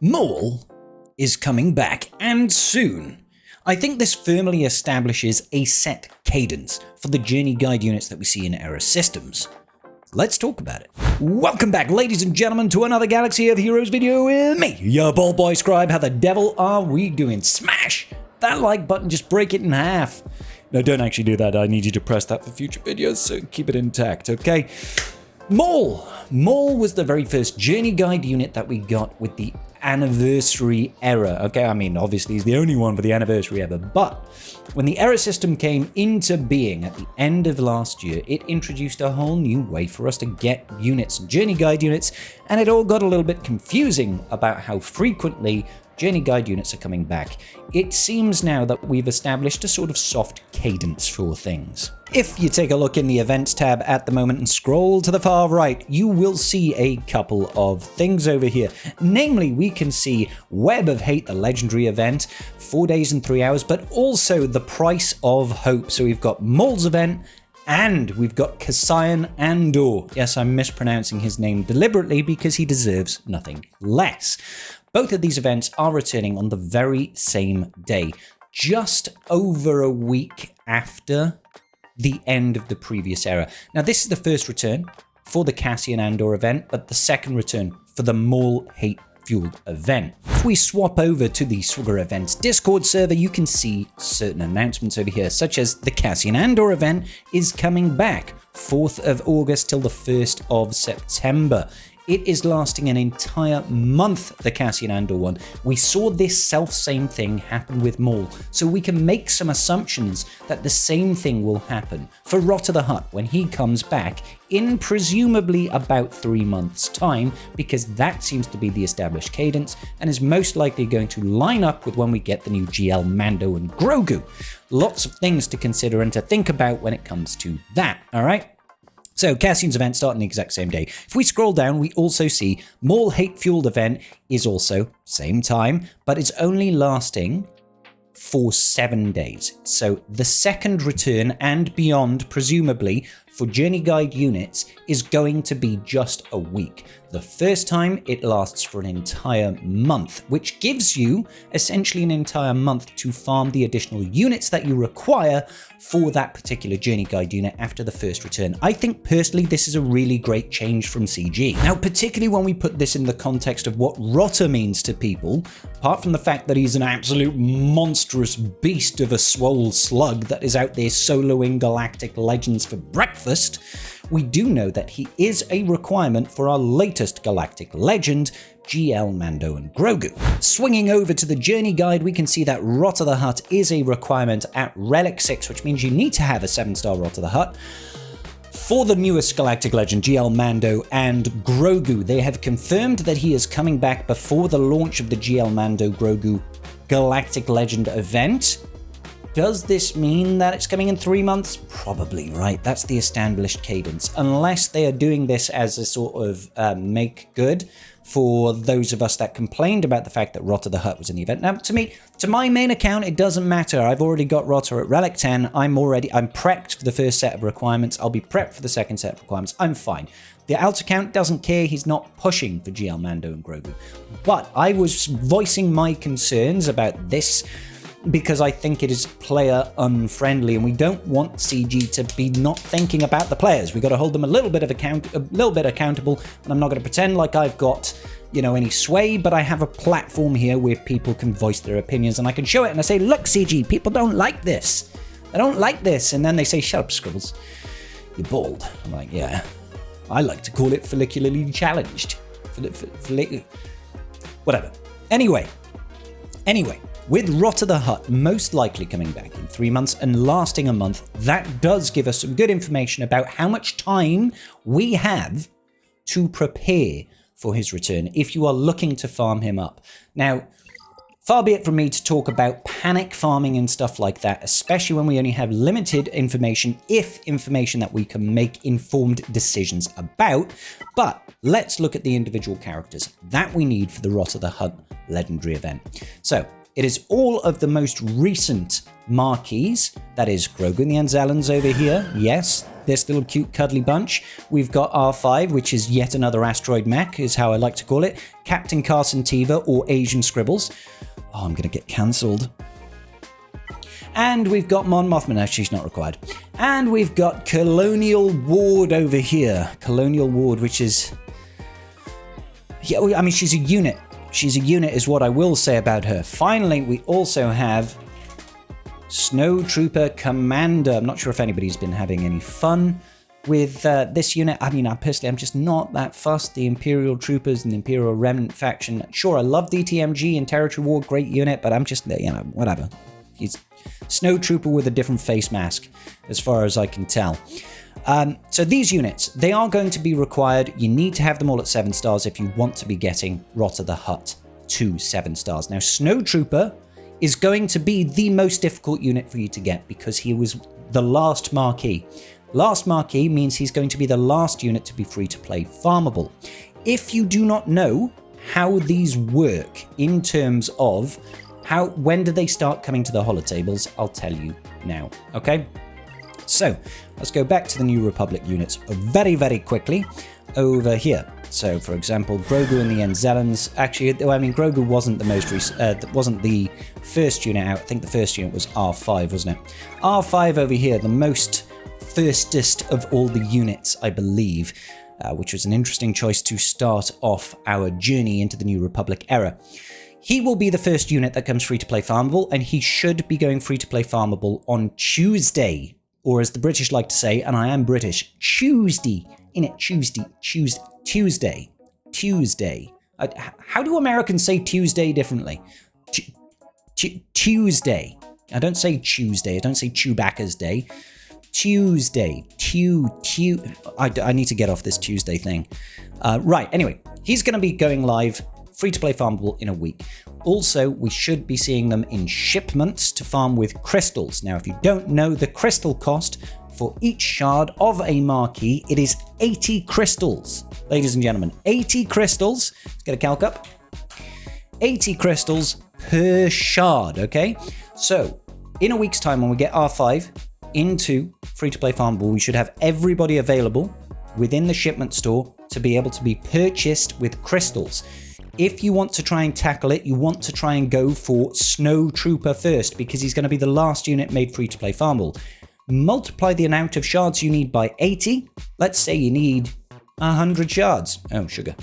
Maul is coming back, and soon. I think this firmly establishes a set cadence for the journey guide units that we see in era systems. Let's talk about it. Welcome back, ladies and gentlemen, to another Galaxy of Heroes video with me, your bald boy scribe. How the devil are we doing? Smash that like button, just break it in half. No, don't actually do that. I need you to press that for future videos, so keep it intact, okay? Maul was the very first journey guide unit that we got with the anniversary era. Okay, I mean, obviously he's the only one for the anniversary ever, but when the era system came into being at the end of last year, it introduced a whole new way for us to get units and journey guide units, and it all got a little bit confusing about how frequently journey guide units are coming back. It seems now that we've established a sort of soft cadence for things. If you take a look in the events tab at the moment and scroll to the far right, you will see a couple of things over here. Namely, we can see Web of Hate, the legendary event, 4 days and 3 hours, but also the Price of Hope. So we've got Maul's event, and we've got Cassian Andor. Yes, I'm mispronouncing his name deliberately because he deserves nothing less. Both of these events are returning on the very same day, just over a week after the end of the previous era. Now, this is the first return for the Cassian Andor event, but the second return for the Maul hate-fueled event. If we swap over to the Swigger Events Discord server, you can see certain announcements over here, such as the Cassian Andor event is coming back 4th of August till the 1st of September. It is lasting an entire month, the Cassian Andor one. We saw this self-same thing happen with Maul, so we can make some assumptions that the same thing will happen for Rotta the Hutt when he comes back in presumably about 3 months' time, because that seems to be the established cadence and is most likely going to line up with when we get the new GL Mando and Grogu. Lots of things to consider and to think about when it comes to that, all right? So Cassian's event starting the exact same day. If we scroll down, we also see Maul hate-fueled event is also same time, but it's only lasting for 7 days. So the second return and beyond, presumably, for journey guide units is going to be just a week. The first time it lasts for an entire month, which gives you essentially an entire month to farm the additional units that you require for that particular journey guide unit after the first return. I think personally this is a really great change from CG. Now, particularly when we put this in the context of what Rotta means to people, apart from the fact that he's an absolute monstrous beast of a swole slug that is out there soloing Galactic Legends for breakfast, we do know that he is a requirement for our latest Galactic Legend, GL Mando and Grogu. Swinging over to the journey guide, we can see that Rotta the Hutt is a requirement at Relic 6, which means you need to have a 7-star Rotta the Hutt. For the newest Galactic Legend, GL Mando and Grogu, they have confirmed that he is coming back before the launch of the GL Mando Grogu Galactic Legend event. Does this mean that it's coming in 3 months? Probably, right? That's the established cadence. Unless they are doing this as a sort of make good for those of us that complained about the fact that Rotta the Hutt was in the event. Now, to my main account, it doesn't matter. I've already got Rotta at Relic 10. I'm prepped for the first set of requirements. I'll be prepped for the second set of requirements. I'm fine. The alt account doesn't care. He's not pushing for GL Mando and Grogu. But I was voicing my concerns about this because I think it is player unfriendly, and we don't want CG to be not thinking about the players. We got to hold them a little bit accountable, and I'm not going to pretend like I've got, any sway, but I have a platform here where people can voice their opinions, and I can show it, and I say, look, CG, people don't like this. They don't like this, and then they say, shut up, Scribbles. You're bald. I'm like, yeah. I like to call it follicularly challenged. Whatever. Anyway. With Rotta the Hutt most likely coming back in 3 months and lasting a month, that does give us some good information about how much time we have to prepare for his return if you are looking to farm him up. Now, far be it from me to talk about panic farming and stuff like that, especially when we only have limited information, if information that we can make informed decisions about. But let's look at the individual characters that we need for the Rotta the Hutt legendary event. So, It is all of the most recent marquees. That is Grogu and the Anzellans over here. Yes, this little cute cuddly bunch. We've got R5, which is yet another asteroid mech, is how I like to call it. Captain Carson Teva, or Asian Scribbles. Oh, I'm going to get cancelled. And we've got Mon Mothma. No, she's not required. And we've got Colonial Ward over here. Colonial Ward, which is... yeah, I mean, she's a unit. She's a unit is what I will say about her. Finally, we also have Snow Trooper Commander. I'm not sure if anybody's been having any fun with this unit. I mean, personally, I'm just not that fussed. The Imperial Troopers and the Imperial Remnant faction. Sure, I love DTMG and Territory War, great unit, but I'm just, you know, whatever. He's Snow Trooper with a different face mask, as far as I can tell. So these units, they are going to be required. You need to have them all at 7 stars if you want to be getting Rotta the Hutt to 7 stars. Now, Snow Trooper is going to be the most difficult unit for you to get because he was the last marquee. Last marquee means he's going to be the last unit to be free to play farmable. If you do not know how these work in terms of when do they start coming to the holotables, I'll tell you now, okay? So let's go back to the New Republic units very, very quickly over here. So, for example, Grogu and the Anzellans. Actually, I mean, Grogu wasn't the wasn't the first unit out. I think the first unit was R5, wasn't it? R5 over here, the most firstest of all the units, I believe, which was an interesting choice to start off our journey into the New Republic era. He will be the first unit that comes free to play farmable, and he should be going free to play farmable on Tuesday. Or as the British like to say, and I am British, Tuesday. Innit? Tuesday. How do Americans say Tuesday differently? Tuesday. I don't say Tuesday. I don't say Chewbacca's day. Tuesday. I need to get off this Tuesday thing. Right, anyway. He's going to be going live, free to play farmable in a week. Also, we should be seeing them in shipments to farm with crystals. Now, if you don't know the crystal cost for each shard of a marquee, it is 80 crystals. Ladies and gentlemen, 80 crystals. Let's get a calc up. 80 crystals per shard, okay? So, in a week's time, when we get R5 into free-to-play farmable, we should have everybody available within the shipment store to be able to be purchased with crystals. If you want to try and tackle it, you want to try and go for Snow Trooper first, because he's going to be the last unit made free to play farmable. Multiply the amount of shards you need by 80. Let's say you need 100 shards. Oh, sugar.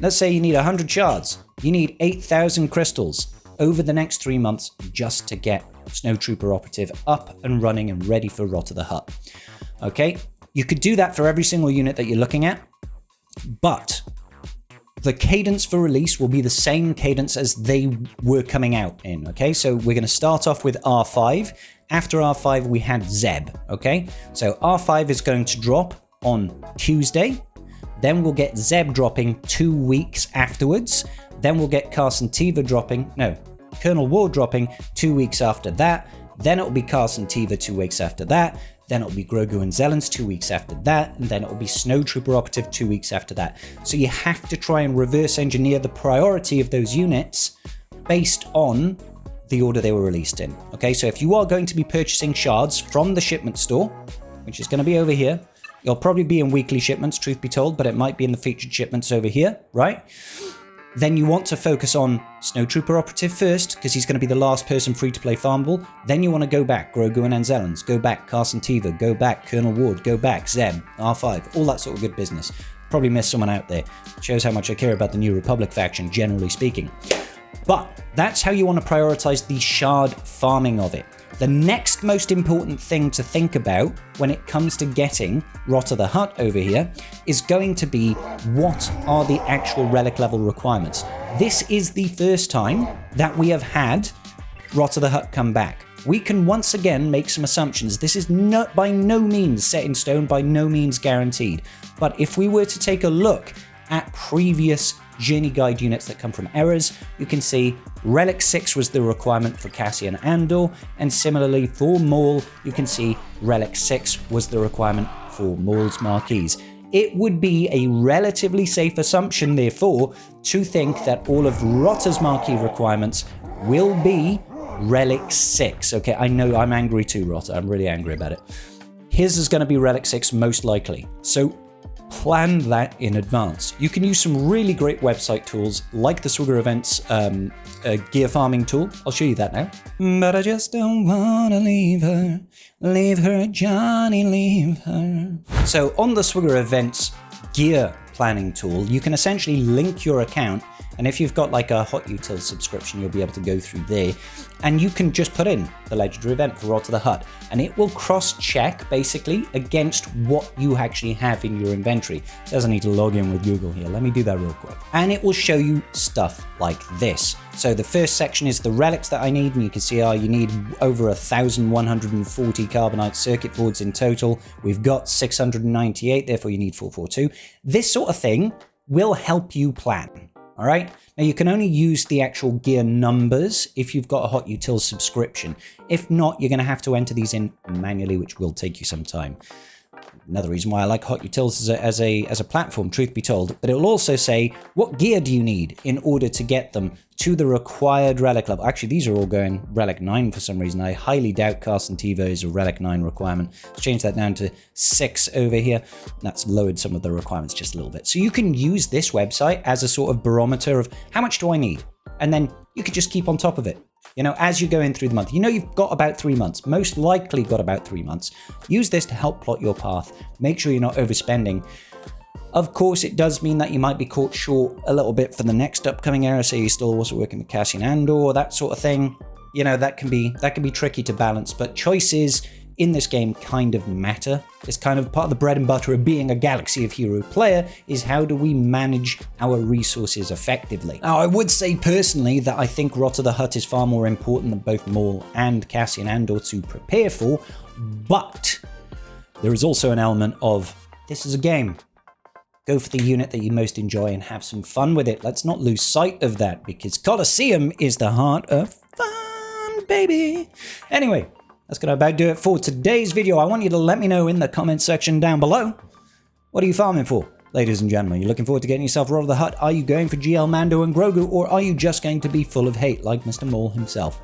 Let's say you need 100 shards. You need 8,000 crystals over the next 3 months just to get Snow Trooper Operative up and running and ready for Rotta the Hutt. Okay? You could do that for every single unit that you're looking at, but the cadence for release will be the same cadence as they were coming out in, okay? So we're going to start off with R5. After R5, we had Zeb, okay? So R5 is going to drop on Tuesday. Then we'll get Zeb dropping 2 weeks afterwards. Then we'll get Carson Teva dropping, no, Colonel Ward dropping 2 weeks after that. Then it'll be Carson Teva 2 weeks after that. Then it'll be Grogu and Zellans 2 weeks after that, and then it'll be Snow Trooper Operative 2 weeks after that. So you have to try and reverse engineer the priority of those units based on the order they were released in. Okay, so if you are going to be purchasing shards from the shipment store, which is going to be over here, you'll probably be in weekly shipments, truth be told, but it might be in the featured shipments over here, right? Then you want to focus on Snow Trooper Operative first, because he's going to be the last person free to play farmable. Then you want to go back Grogu and Anzellans, go back Carson Teva, go back Colonel Ward, go back Zeb, R5, all that sort of good business. Probably missed someone out there. Shows how much I care about the New Republic faction, generally speaking. But that's how you want to prioritize the shard farming of it. The next most important thing to think about when it comes to getting Rotta the Hutt over here is going to be, what are the actual relic level requirements? This is the first time that we have had Rotta the Hutt come back. We can once again make some assumptions. This is by no means set in stone, by no means guaranteed. But if we were to take a look at previous journey guide units that come from errors, you can see Relic 6 was the requirement for Cassian Andor, and similarly for Maul, you can see Relic 6 was the requirement for Maul's marquees. It would be a relatively safe assumption, therefore, to think that all of Rotta's marquee requirements will be Relic 6. Okay, I know I'm angry too, Rotta. I'm really angry about it. His is going to be Relic 6 most likely. So plan that in advance. You can use some really great website tools like the Swigger Events gear farming tool. I'll show you that now. But I just don't want to leave her, Johnny, leave her. So on the Swigger Events gear planning tool, you can essentially link your account, and if you've got like a Hot Util subscription, you'll be able to go through there, and you can just put in the legendary event for Rotta the Hutt, and it will cross-check basically against what you actually have in your inventory. It says I need to log in with Google here. Let me do that real quick. And it will show you stuff like this. So the first section is the relics that I need, and you can see you need over 1,140 carbonite circuit boards in total. We've got 698, therefore you need 442. This sort of thing will help you plan. All right. Now you can only use the actual gear numbers if you've got a Hot Util subscription. If not, you're going to have to enter these in manually, which will take you some time. Another reason why I like Hot Utils as a platform, truth be told. But it will also say, what gear do you need in order to get them to the required relic level? Actually, these are all going Relic 9 for some reason. I highly doubt Carson Tivo is a Relic 9 requirement. Let's change that down to 6 over here. That's lowered some of the requirements just a little bit. So you can use this website as a sort of barometer of how much do I need? And then you could just keep on top of it. You know, as you're going through the month, you know you've got about 3 months, most likely got about 3 months. Use this to help plot your path. Make sure you're not overspending. Of course, it does mean that you might be caught short a little bit for the next upcoming era. Say you're still also working with Cassian Andor, that sort of thing. You know, that can be tricky to balance, but choices in this game kind of matter. It's kind of part of the bread and butter of being a Galaxy of Hero player is how do we manage our resources effectively. Now, I would say personally that I think Rotta the Hutt is far more important than both Maul and Cassian Andor to prepare for, but there is also an element of this is a game. Go for the unit that you most enjoy and have some fun with it. Let's not lose sight of that because Colosseum is the heart of fun, baby. Anyway, that's going to about do it for today's video. I want you to let me know in the comment section down below. What are you farming for, ladies and gentlemen? Are you looking forward to getting yourself Rotta the Hutt? Are you going for GL Mando and Grogu? Or are you just going to be full of hate like Mr. Maul himself?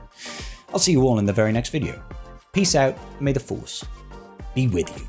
I'll see you all in the very next video. Peace out. May the Force be with you.